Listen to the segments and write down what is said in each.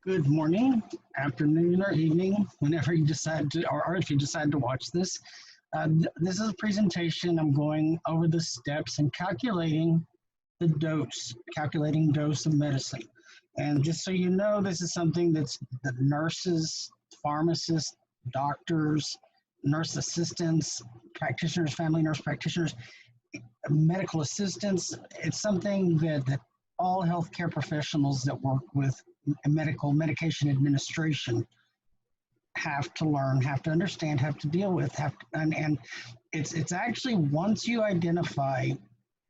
Good morning, afternoon, or evening, whenever you decide to, or if you decide to watch this. This is a presentation. I'm going over the steps and calculating the dose, calculating dose of medicine. And just so you know, this is something that's the nurses, pharmacists, doctors, nurse assistants, practitioners, family nurse practitioners, medical assistants. It's something that all healthcare professionals that work with medication administration have to learn, have to understand, have to deal with, and it's actually once you identify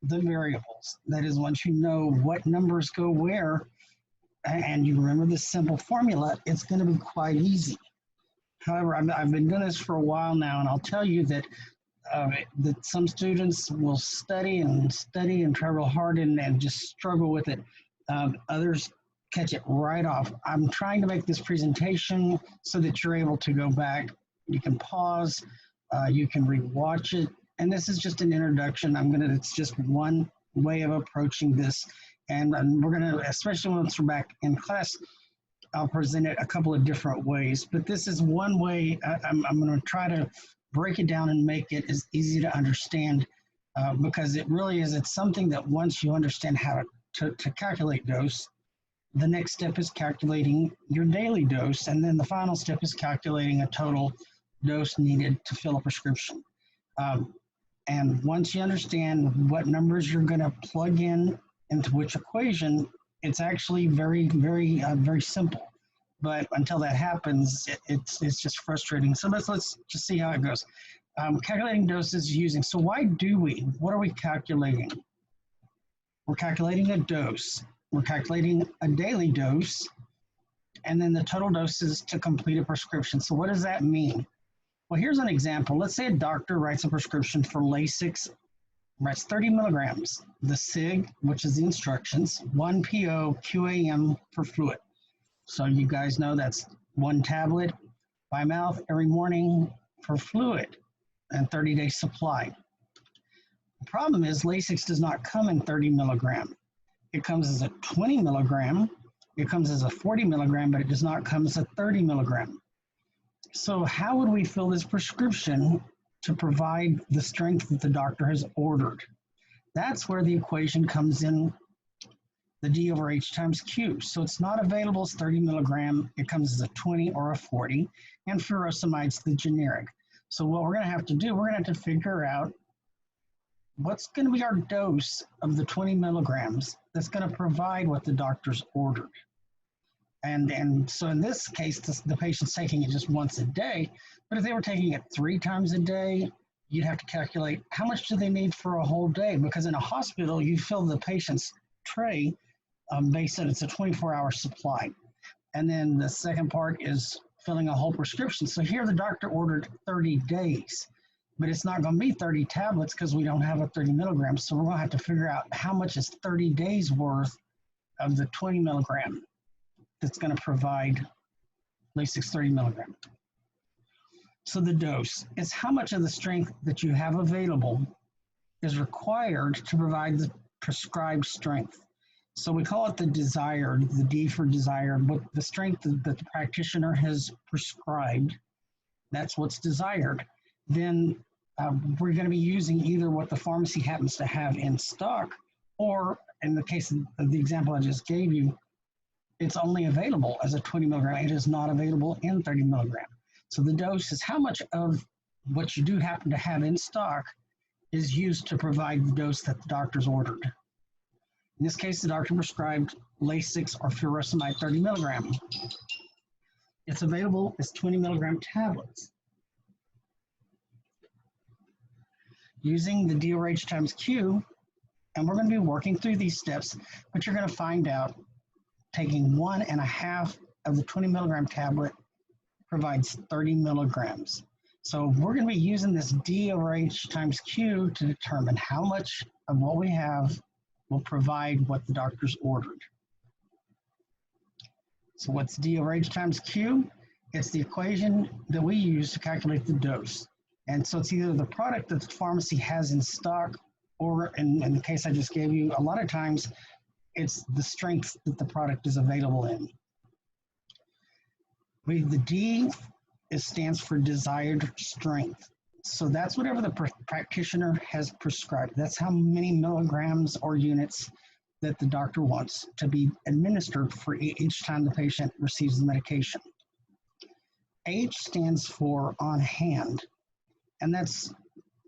the variables, that is once you know what numbers go where, and you remember this simple formula, it's going to be quite easy. However, I've been doing this for a while now, and I'll tell you that some students will study and try real hard and just struggle with it. Others catch it right off. I'm trying to make this presentation so that you're able to go back. You can pause, you can rewatch it, and this is just an introduction. It's just one way of approaching this, and we're gonna, especially once we're back in class, I'll present it a couple of different ways, but this is one way. I'm gonna try to break it down and make it as easy to understand because it really is, it's something that once you understand how to calculate dose, the next step is calculating your daily dose, and then the final step is calculating a total dose needed to fill a prescription. And once you understand what numbers you're going to plug in into which equation, it's actually very simple. But until that happens, it's just frustrating. So let's just see how it goes. Calculating doses using, so what are we calculating? We're calculating a dose. We're calculating a daily dose, and then the total doses to complete a prescription. So what does that mean? Well, here's an example. Let's say a doctor writes a prescription for Lasix, writes 30 milligrams, the SIG, which is the instructions, 1 PO QAM for fluid. So you guys know that's 1 tablet by mouth every morning for fluid and 30-day supply. The problem is Lasix does not come in 30 milligram. It comes as a 20 milligram, it comes as a 40 milligram, but it does not come as a 30 milligram. So how would we fill this prescription to provide the strength that the doctor has ordered? That's where the equation comes in, the D over H times Q. So it's not available as 30 milligram, it comes as a 20 or a 40, and furosemide's the generic. So what we're gonna have to do, we're gonna have to figure out what's going to be our dose of the 20 milligrams that's going to provide what the doctor's ordered. And so in this case, the patient's taking it just once a day, but if they were taking it 3 times a day, you'd have to calculate how much do they need for a whole day, because in a hospital, you fill the patient's tray based on it's a 24-hour supply. And then the second part is filling a whole prescription. So here the doctor ordered 30 days. But it's not going to be 30 tablets because we don't have a 30 milligrams. So we're going to have to figure out how much is 30 days worth of the 20 milligram that's going to provide Lasix 30 milligram. So the dose is how much of the strength that you have available is required to provide the prescribed strength. So we call it the desired, the D for desired, but the strength that the practitioner has prescribed, that's what's desired. Then we're going to be using either what the pharmacy happens to have in stock, or in the case of the example I just gave you, it's only available as a 20 milligram. It is not available in 30 milligram. So the dose is how much of what you do happen to have in stock is used to provide the dose that the doctor's ordered. In this case, the doctor prescribed Lasix or furosemide 30 milligram. It's available as 20 milligram tablets. Using the D over H times Q, and we're going to be working through these steps, but you're going to find out taking 1.5 of the 20 milligram tablet provides 30 milligrams. So we're going to be using this D over H times Q to determine how much of what we have will provide what the doctor's ordered. So what's D over H times Q? It's the equation that we use to calculate the dose. And so it's either the product that the pharmacy has in stock, or in the case I just gave you, a lot of times it's the strength that the product is available in. The D stands for desired strength. So that's whatever the practitioner has prescribed. That's how many milligrams or units that the doctor wants to be administered for each time the patient receives the medication. H stands for on hand, and that's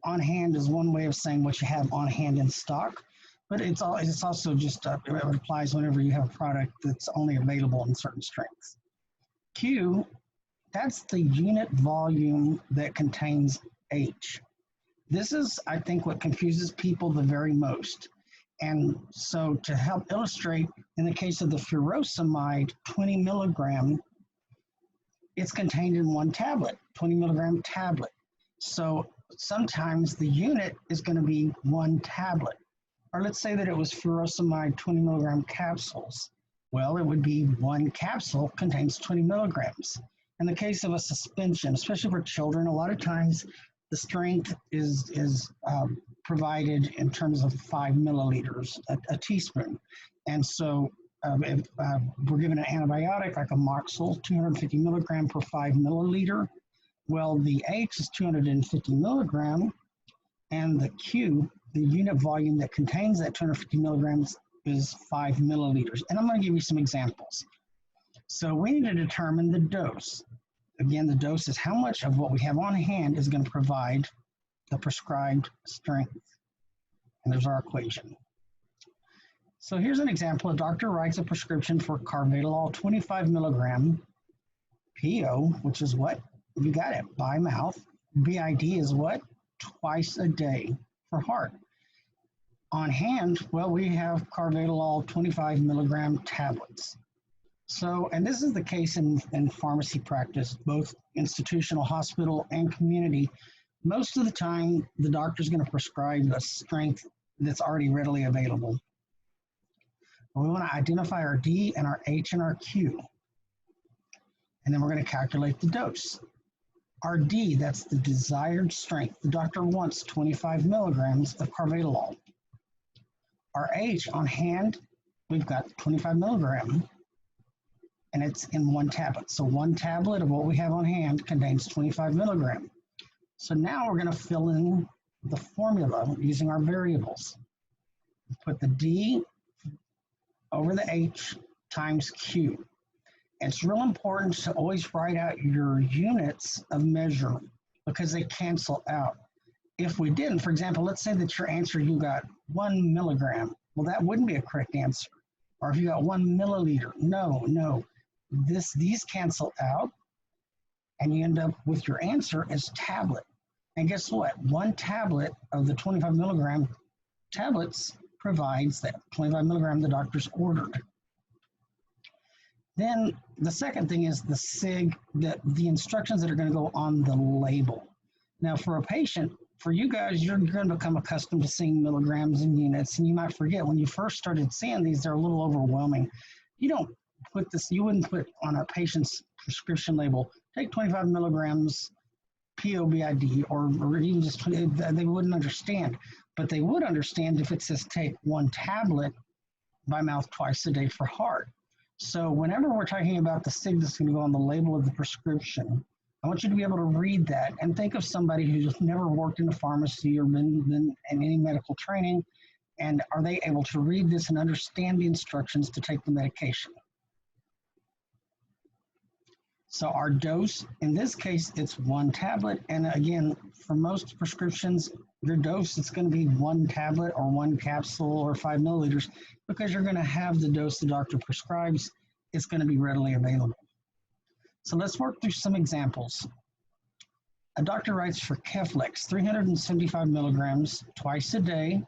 on hand is one way of saying what you have on hand in stock, but it's also just it applies whenever you have a product that's only available in certain strengths. Q, that's the unit volume that contains H. This is, I think, what confuses people the very most. And so to help illustrate, in the case of the furosemide 20 milligram, it's contained in one tablet, 20 milligram tablet. So sometimes the unit is going to be one tablet. Or let's say that it was furosemide 20 milligram capsules. Well, it would be one capsule contains 20 milligrams. In the case of a suspension, especially for children, a lot of times the strength is provided in terms of 5 milliliters, a teaspoon. And so if we're given an antibiotic like amoxil, 250 milligram per 5 milliliter, well, the H is 250 milligram, and the Q, the unit volume that contains that 250 milligrams, is 5 milliliters. And I'm going to give you some examples. So we need to determine the dose. Again, the dose is how much of what we have on hand is going to provide the prescribed strength. And there's our equation. So here's an example. A doctor writes a prescription for carvedilol 25 milligram PO, which is what? You got it, by mouth. BID is what? Twice a day for heart. On hand, well, we have carvedilol 25 milligram tablets. So, and this is the case in pharmacy practice, both institutional, hospital, and community. Most of the time, the doctor is going to prescribe a strength that's already readily available. We want to identify our D and our H and our Q. And then we're going to calculate the dose. Our D, that's the desired strength. The doctor wants 25 milligrams of carvedilol. Our H on hand, we've got 25 milligram, and it's in one tablet. So one tablet of what we have on hand contains 25 milligram. So now we're going to fill in the formula using our variables. Put the D over the H times Q. It's real important to always write out your units of measure because they cancel out. If we didn't, for example, let's say that your answer, you got 1 milligram. Well, that wouldn't be a correct answer. Or if you got 1 milliliter, no. These cancel out, and you end up with your answer as tablet. And guess what? One tablet of the 25 milligram tablets provides that 25 milligram the doctor's ordered. Then the second thing is the SIG, the instructions that are going to go on the label. Now for a patient, for you guys, you're going to become accustomed to seeing milligrams and units, and you might forget when you first started seeing these, they're a little overwhelming. You wouldn't put on a patient's prescription label, take 25 milligrams POBID, or even just 20, they wouldn't understand. But they would understand if it says take one tablet by mouth twice a day for heart. So whenever we're talking about the SIG that's going to go on the label of the prescription, I want you to be able to read that and think of somebody who's never worked in a pharmacy or been in any medical training, and are they able to read this and understand the instructions to take the medication? So our dose, in this case, it's one tablet. And again, for most prescriptions, your dose, it's going to be one tablet or one capsule or 5 milliliters because you're going to have the dose the doctor prescribes. It's going to be readily available. So let's work through some examples. A doctor writes for Keflex, 375 milligrams twice a day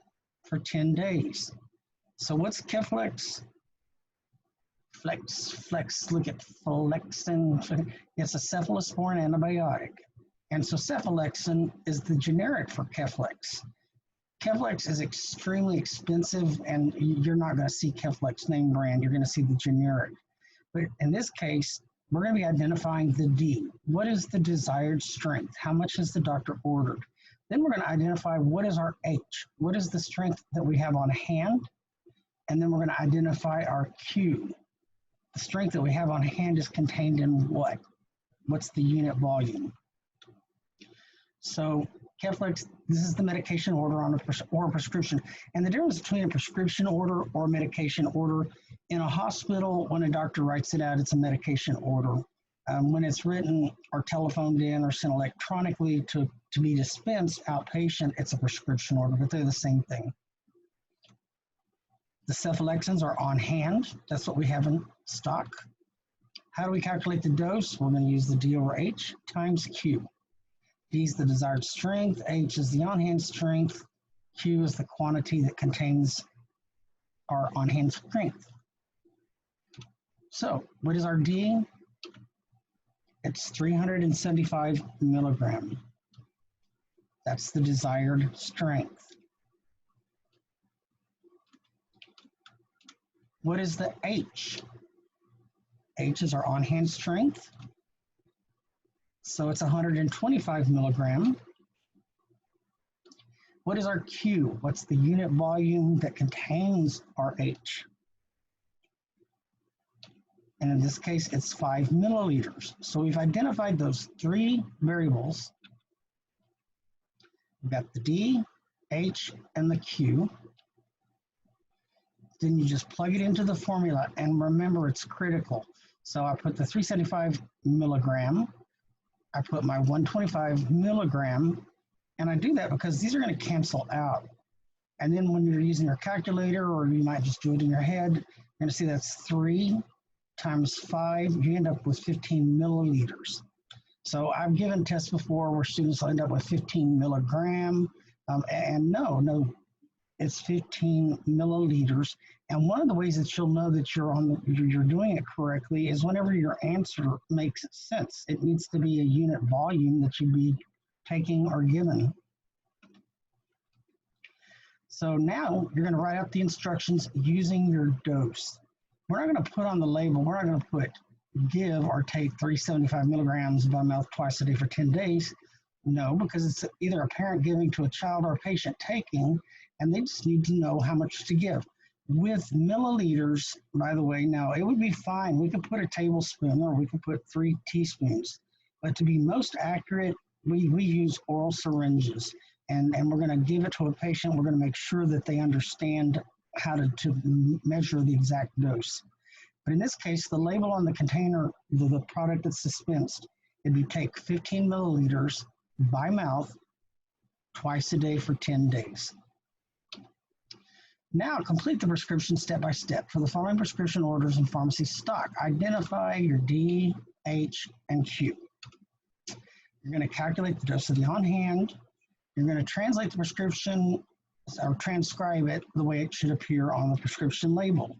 for 10 days. So what's Keflex? Flex, look at flexin. It's a cephalosporin antibiotic. And so cephalexin is the generic for Keflex. Keflex is extremely expensive, and you're not going to see Keflex name brand. You're going to see the generic. But in this case, we're going to be identifying the D. What is the desired strength? How much has the doctor ordered? Then we're going to identify what is our H. What is the strength that we have on hand? And then we're going to identify our Q. The strength that we have on hand is contained in what? what's the unit volume? So Keflex, this is the medication order on or a prescription. And the difference between a prescription order or a medication order, in a hospital, when a doctor writes it out, it's a medication order. When it's written or telephoned in or sent electronically to be dispensed outpatient, it's a prescription order, but they're the same thing. The cephalexins are on hand. That's what we have in stock. How do we calculate the dose? We're going to use the D over H times Q. D is the desired strength, H is the on-hand strength, Q is the quantity that contains our on-hand strength. So what is our D? It's 375 milligrams. That's the desired strength. What is the H? H is our on-hand strength. So it's 125 milligrams. What is our Q? What's the unit volume that contains our H? And in this case, it's 5 milliliters. So we've identified those three variables. We've got the D, H, and the Q. Then you just plug it into the formula, and remember, it's critical. So I put the 375 milligram, I put my 125 milligram, and I do that because these are going to cancel out. And then when you're using your calculator, or you might just do it in your head, you're going to see that's 3 times 5, you end up with 15 milliliters. So I've given tests before where students will end up with 15 milligram, and no, it's 15 milliliters. And one of the ways that you'll know that you're doing it correctly is whenever your answer makes sense. It needs to be a unit volume that you'd be taking or given. So now you're going to write out the instructions using your dose. We're not going to put on the label, we're not going to put give or take 375 milligrams by mouth twice a day for 10 days. No, because it's either a parent giving to a child or a patient taking, and they just need to know how much to give. With milliliters, by the way, now it would be fine. We could put a tablespoon or we could put 3 teaspoons. But to be most accurate, we use oral syringes. And we're going to give it to a patient. We're going to make sure that they understand how to measure the exact dose. But in this case, the label on the container, the product that's dispensed, it'd be take 15 milliliters by mouth twice a day for 10 days. Now complete the prescription step by step. For the following prescription orders in pharmacy stock, identify your D, H, and Q. You're going to calculate the dose of the on hand. You're going to translate the prescription or transcribe it the way it should appear on the prescription label.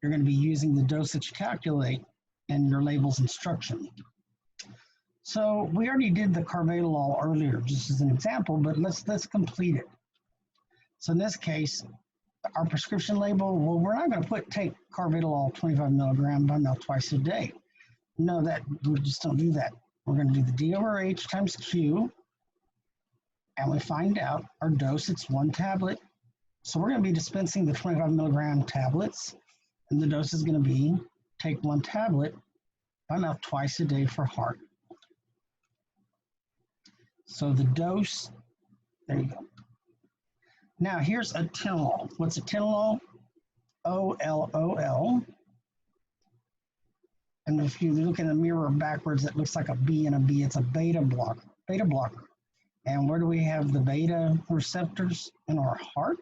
You're going to be using the dosage calculate in your label's instruction. So we already did the carvedilol earlier, just as an example, but let's complete it. So in this case, our prescription label, well, we're not going to take carvedilol 25 milligram by mouth twice a day. No, we just don't do that. We're going to do the D over H times Q, and we find out our dose, it's 1 tablet. So we're going to be dispensing the 25 milligram tablets, and the dose is going to be take 1 tablet by mouth twice a day for heart. So the dose, there you go. Now here's atenolol. What's atenolol? O-L-O-L. And if you look in the mirror backwards, it looks like a B and a B. It's a beta blocker. Beta blocker. And where do we have the beta receptors? In our heart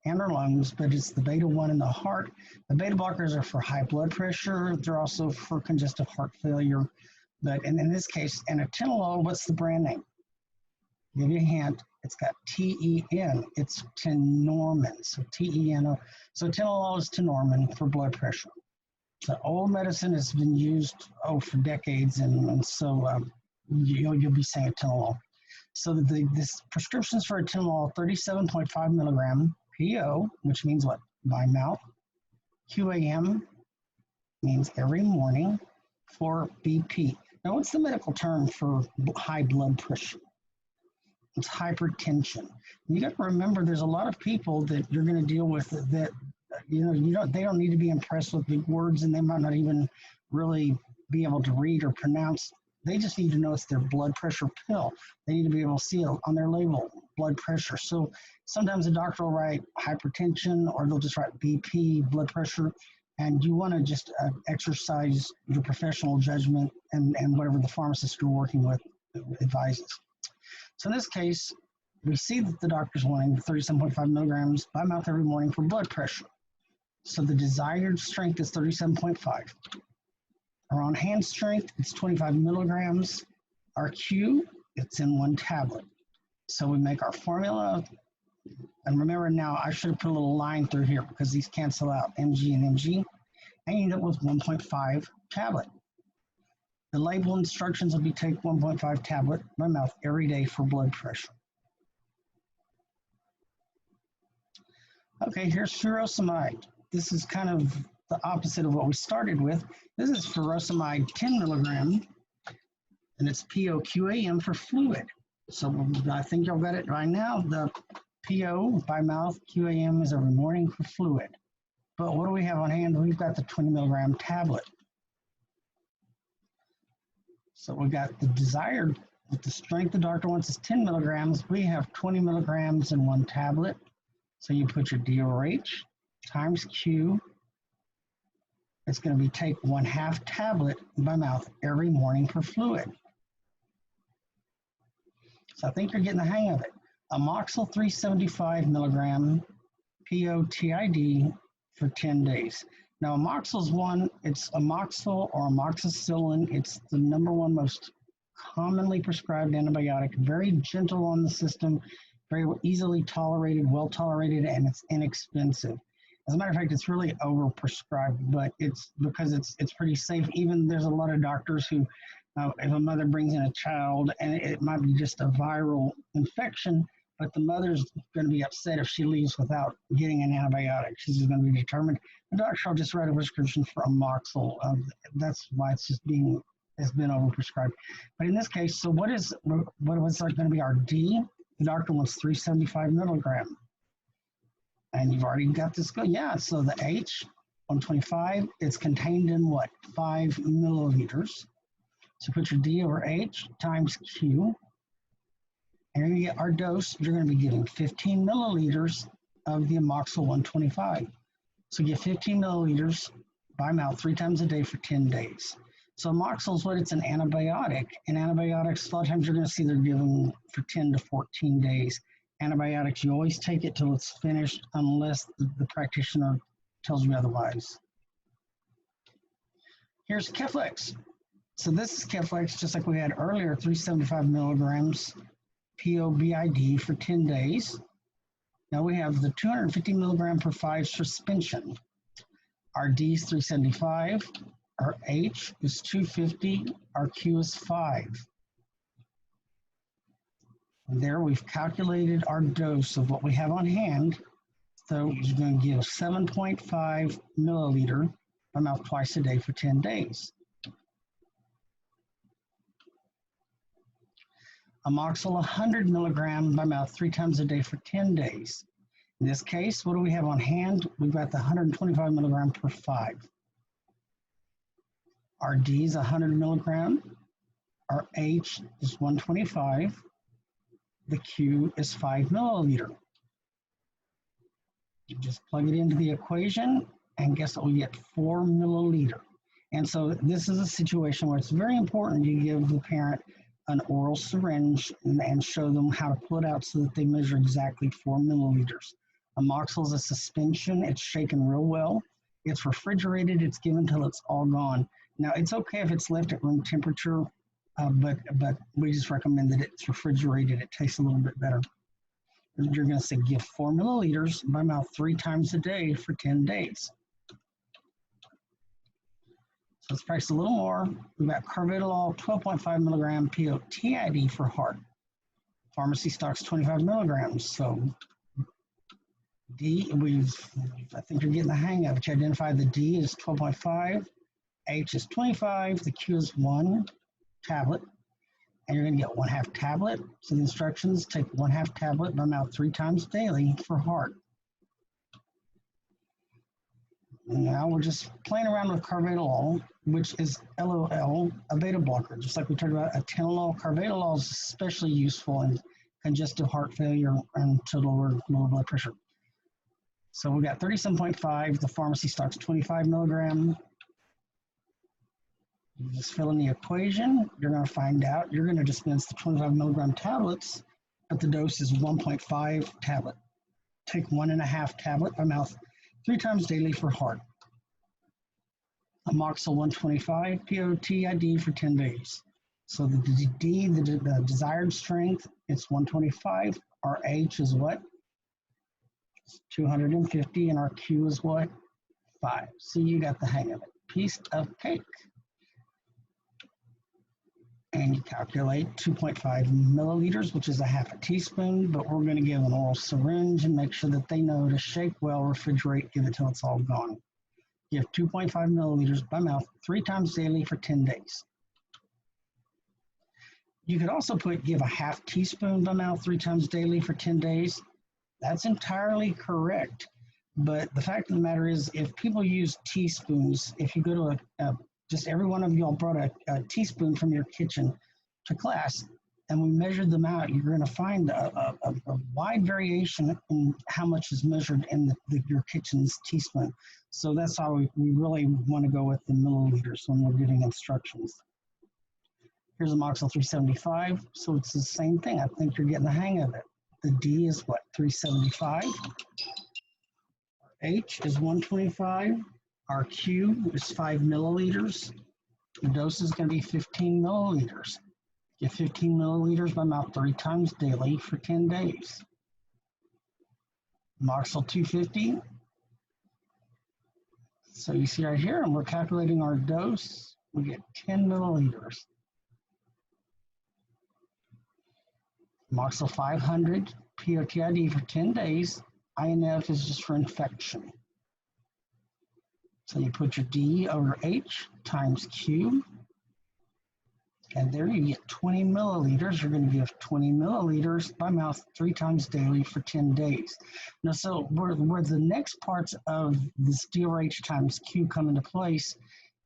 and our lungs, but it's the beta 1 in the heart. The beta blockers are for high blood pressure. They're also for congestive heart failure. But in this case, and atenolol, what's the brand name? I'll give you a hint. It's got T-E-N. It's tenormin. So T-E-N-O. So atenolol is tenormin for blood pressure. The old medicine has been used for decades, and so you'll be saying atenolol. So this prescriptions for atenolol, 37.5 milligram PO, which means what? By mouth. QAM means every morning for BP. Now, what's the medical term for high blood pressure? It's hypertension. You got to remember, there's a lot of people that you're going to deal with that they don't need to be impressed with big words, and they might not even really be able to read or pronounce They just need to know it's their blood pressure pill. They need to be able to see it on their label, blood pressure. So sometimes a doctor will write hypertension, or they'll just write BP, blood pressure, and you want to just exercise your professional judgment and whatever the pharmacist you're working with advises. So in this case, we see that the doctor's wanting 37.5 milligrams by mouth every morning for blood pressure. So the desired strength is 37.5. Our on-hand strength, it's 25 milligrams. Our Q, it's in 1 tablet. So we make our formula. And remember now, I should have put a little line through here because these cancel out, mg and mg. And you end up with 1.5 tablet. The label instructions will be take 1.5 tablet by mouth every day for blood pressure. Okay, here's furosemide. This is kind of the opposite of what we started with. This is furosemide 10 milligram, and it's PO/QAM for fluid. So I think y'all got it right now. The PO by mouth, QAM is every morning for fluid. But what do we have on hand? We've got the 20 milligram tablet. So we got the desired, with the strength the doctor wants is 10 milligrams. We have 20 milligrams in 1 tablet. So you put your D over H times Q. It's going to be take 1/2 tablet by mouth every morning for fluid. So I think you're getting the hang of it. Amoxil 375 milligram PO/TID for 10 days. Now amoxil is one, it's amoxil or amoxicillin. It's the #1 most commonly prescribed antibiotic, very gentle on the system, very easily tolerated, well tolerated, and it's inexpensive. As a matter of fact, it's really overprescribed, but it's because it's pretty safe. Even there's a lot of doctors who, if a mother brings in a child and it might be just a viral infection, but the mother's going to be upset if she leaves without getting an antibiotic. She's just going to be determined. The doctor will just write a prescription for amoxil. That's why it's been overprescribed. But in this case, so what was going to be our D? The doctor wants 375 milligram. And you've already got this going. Yeah, so the H, 125, it's contained in what? 5 milliliters. So put your D over H times Q. And you're going to get our dose. You're going to be getting 15 milliliters of the amoxil 125. So you get 15 milliliters by mouth 3 times a day for 10 days. So amoxil is what? It's an antibiotic. And antibiotics, a lot of times you're going to see they're given for 10 to 14 days. Antibiotics, you always take it till it's finished unless the practitioner tells you otherwise. Here's Keflex. So this is Keflex, just like we had earlier, 375 milligrams PO/BID for 10 days. Now we have the 250 milligram per 5 suspension. Our D is 375, our H is 250, our Q is 5. And there we've calculated our dose of what we have on hand. So you're going to give 7.5 milliliter by mouth twice a day for 10 days. Amoxil 100 milligram by mouth 3 times a day for 10 days. In this case, what do we have on hand? We've got the 125 milligram per 5. Our D is 100 milligram. Our H is 125. The Q is 5 milliliter. You just plug it into the equation and guess what? We get 4 milliliter. And so this is a situation where it's very important you give the parent an oral syringe and show them how to pull it out so that they measure exactly 4 milliliters. Amoxil is a suspension. It's shaken real well. It's refrigerated. It's given till it's all gone. Now, it's okay if it's left at room temperature, but we just recommend that it's refrigerated. It tastes a little bit better. You're going to say give 4 milliliters by mouth 3 times a day for 10 days. So let's practice a little more. We've got carvedilol 12.5 milligram PO/TID for heart. Pharmacy stocks 25 milligrams. So D, I think you're getting the hang of it. You identify the D is 12.5, H is 25, the Q is 1 tablet, and you're going to get 1/2 tablet. So the instructions take 1/2 tablet by mouth 3 times daily for heart. Now we're just playing around with carvedilol, which is LOL, a beta blocker. Just like we talked about atenolol, carvedilol is especially useful in congestive heart failure and to lower blood pressure. So we got 37.5. The pharmacy stocks 25 milligram. You just fill in the equation. You're going to find out. You're going to dispense the 25 milligram tablets, but the dose is 1.5 tablet. Take 1.5 tablet by mouth 3 times daily for heart. Amoxil 125 POTID for 10 days. So the D, the desired strength, it's 125. Our H is what? 250, and our Q is what? 5. So you got the hang of it. Piece of cake. And you calculate 2.5 milliliters, which is a half a teaspoon, but we're going to give an oral syringe and make sure that they know to shake well, refrigerate, give it till it's all gone. Give 2.5 milliliters by mouth 3 times daily for 10 days. You could also give a half teaspoon by mouth 3 times daily for 10 days. That's entirely correct. But the fact of the matter is, if people use teaspoons, if you go to just every one of y'all brought a teaspoon from your kitchen to class, and we measured them out, you're going to find a wide variation in how much is measured in your kitchen's teaspoon. So that's how we really want to go with the milliliters when we're giving instructions. Here's Amoxil 375, so it's the same thing. I think you're getting the hang of it. The D is what, 375. H is 125. Our Q is 5 milliliters. The dose is going to be 15 milliliters. Give 15 milliliters by mouth 3 times daily for 10 days. Amoxil 250. So you see right here, and we're calculating our dose. We get 10 milliliters. Amoxil 500, POTID for 10 days. INF is just for infection. So you put your D over H times Q, and there you get 20 milliliters. You're going to give 20 milliliters by mouth 3 times daily for 10 days. Now, so where the next parts of this D over H times Q come into place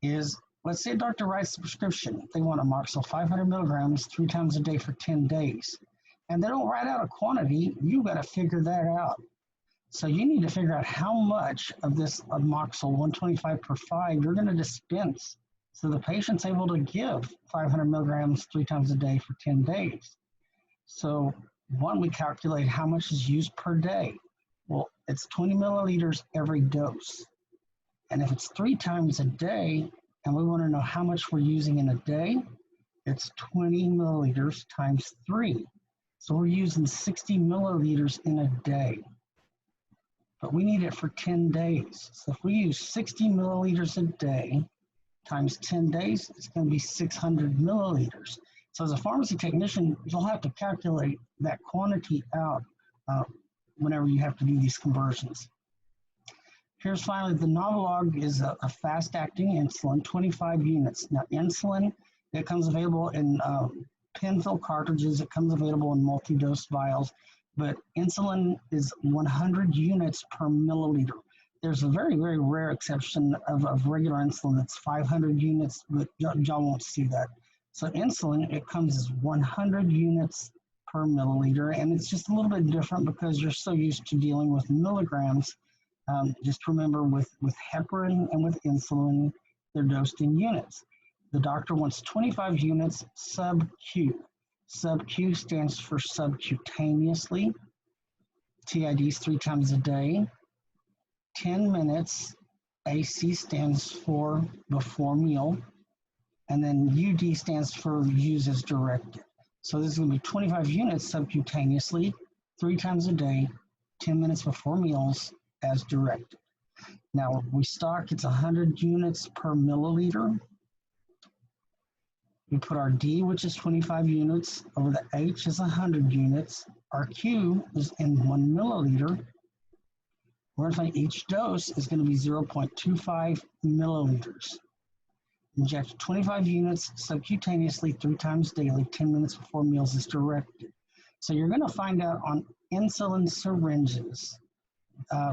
is, let's say a doctor writes the prescription. They want Amoxil 500 milligrams 3 times a day for 10 days. And they don't write out a quantity. You've got to figure that out. So you need to figure out how much of this Amoxil 125 per 5 you're going to dispense so the patient's able to give 500 milligrams 3 times a day for 10 days. So one, we calculate how much is used per day. Well, it's 20 milliliters every dose. And if it's 3 times a day, and we want to know how much we're using in a day, it's 20 milliliters times 3. So we're using 60 milliliters in a day. But we need it for 10 days. So if we use 60 milliliters a day times 10 days, it's going to be 600 milliliters. So as a pharmacy technician, you'll have to calculate that quantity out whenever you have to do these conversions. Here's finally the Novolog is a fast-acting insulin, 25 units. Now insulin, it comes available in pen-filled cartridges. It comes available in multi-dose vials. But insulin is 100 units per milliliter. There's a very, very rare exception of regular insulin that's 500 units, but y'all won't see that. So insulin, it comes as 100 units per milliliter, and it's just a little bit different because you're so used to dealing with milligrams. Just remember with heparin and with insulin, they're dosed in units. The doctor wants 25 units sub-Q. Sub-Q stands for subcutaneously. TID is 3 times a day. 10 minutes. AC stands for before meal. And then UD stands for use as directed. So this is going to be 25 units subcutaneously, 3 times a day, 10 minutes before meals as directed. Now we stock, it's 100 units per milliliter. We put our D, which is 25 units, over the H is 100 units. Our Q is in 1 milliliter. We're going to find each dose is going to be 0.25 milliliters. Inject 25 units subcutaneously 3 times daily, 10 minutes before meals as directed. So you're going to find out on insulin syringes,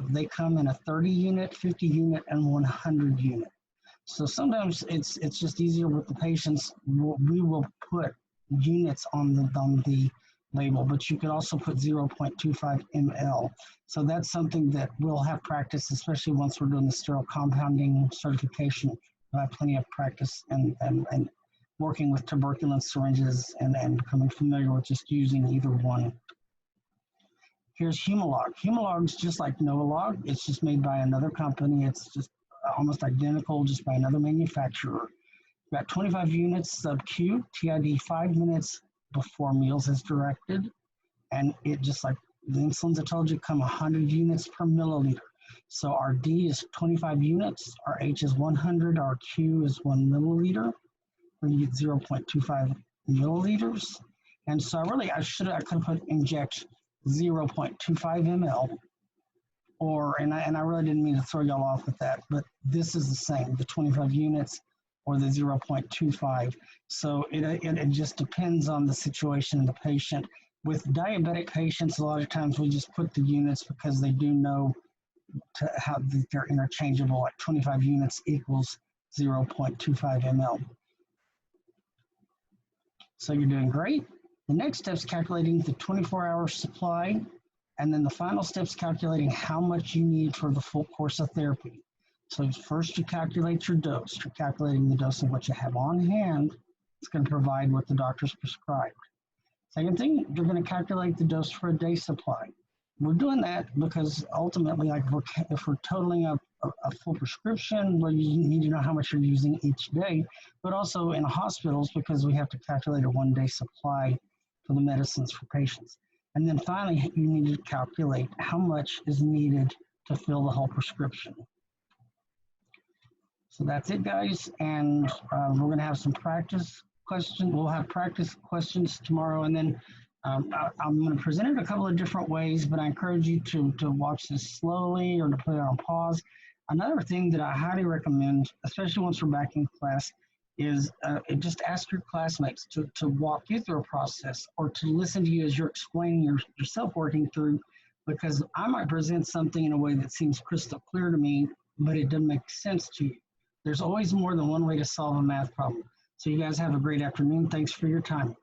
they come in a 30 unit, 50 unit, and 100 unit. So sometimes it's just easier with the patients. We will put units on the label, but you could also put 0.25 ml. So that's something that we'll have practice, especially once we're doing the sterile compounding certification. We'll have plenty of practice and working with tuberculin syringes and becoming familiar with just using either one. Here's Humalog. Humalog is just like Novolog. It's just made by another company. It's just almost identical, just by another manufacturer. Got 25 units sub-Q, TID 5 minutes before meals as directed. And it just like the insulins I told you come 100 units per milliliter. So our D is 25 units, our H is 100, our Q is 1 milliliter. We get 0.25 milliliters. And so I could have put inject 0.25 ml, and I really didn't mean to throw y'all off with that, but this is the same, the 25 units or the 0.25. So it just depends on the situation and the patient. With diabetic patients, a lot of times we just put the units because they do know how they're interchangeable, like 25 units equals 0.25 ml. So you're doing great. The next step is calculating the 24-hour supply, and then the final step is calculating how much you need for the full course of therapy. So first you calculate your dose. You're calculating the dose of what you have on hand. It's going to provide what the doctor's prescribed. Second thing, you're going to calculate the dose for a day supply. We're doing that because ultimately, like if we're totaling up a full prescription, well, you need to know how much you're using each day, but also in hospitals because we have to calculate a one-day supply for the medicines for patients. And then finally, you need to calculate how much is needed to fill the whole prescription. So that's it, guys. And we're going to have some practice questions. We'll have practice questions tomorrow. And then I'm going to present it a couple of different ways, but I encourage you to watch this slowly or to put it on pause. Another thing that I highly recommend, especially once we're back in class, is just ask your classmates to walk you through a process or to listen to you as you're explaining yourself working through, because I might present something in a way that seems crystal clear to me, but it doesn't make sense to you. There's always more than one way to solve a math problem. So you guys have a great afternoon. Thanks for your time.